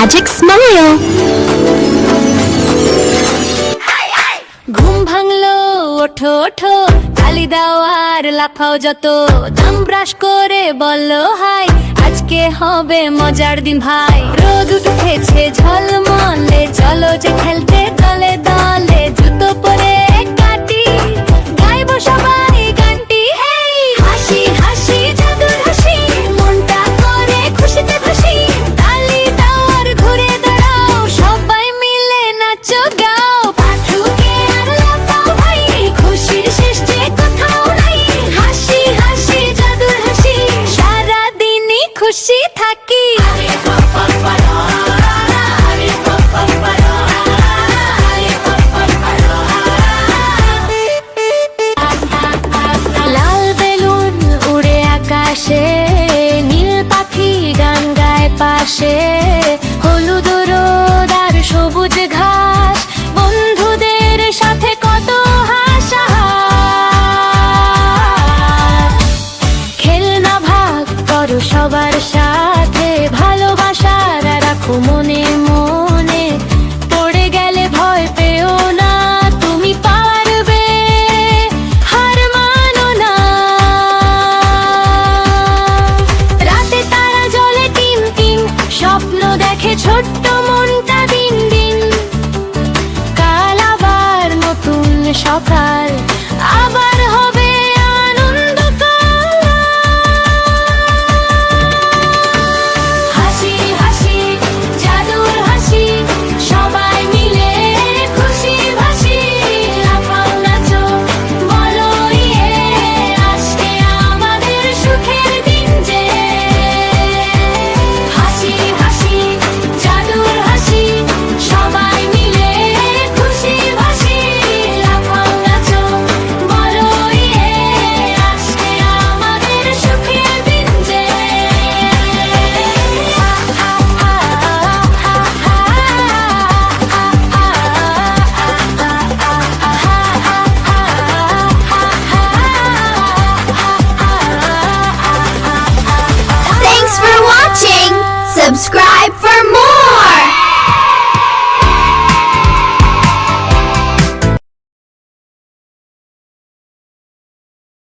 Magic Smile. ঘুম ভাঙলো ওঠো ওঠো তালি দাও আর লাফাও যত দাম ব্রাশ করে বললো হাই আজকে হবে মজার দিন ভাই রোদ উঠেছে ঝলমলে চলো যে খেলতে দলে দলে জুতো পরে কাটি গাইবো সবাই গানটি হেই হাসি হাসি জাদুর হাসি মনটা করে খুশিতে খুশি তালি দাও আর ঘুরে দাঁড়াও সবাই মিলে নাচো গাও পাঠুকে আর লাফাও ভাই খুশির শেষ যে কোথাও নাই হাসি হাসি জাদুর হাসি সারা দিনই খুশি থাকি লাল বেলুন উড়ে আকাশে নীল পাখি গান গায় পাশে হলুদ রোদ আর সবুজ ঘাস বন্ধুদের সাথে কত হাসাহাস খেলনা ভাগ করো সবার সাথে ভালোবাসার রাখো মনে মনে পড়ে গেলে ভয় পেও না তুমি পারবে হার মানো না রাতে তারা জ্বলে টিম টিম স্বপ্ন দেখে ছোট্ট মনটা দিন দিন কাল আবার নতুন সকাল আবার হবে আনন্দকাল হাসি হাসি জাদুর হাসি সবাই মিলে খুশি ভাসি লাফাও নাচো বলো ইয়ে আজকে আমাদের সুখের দিন যে হাসি হাসি জাদুর হাসি সবাই মিলে খুশি ভাসি লাফাও নাচো বলো ইয়ে আজকে আমাদের সুখের দিন যে Thanks for watching. Subscribe.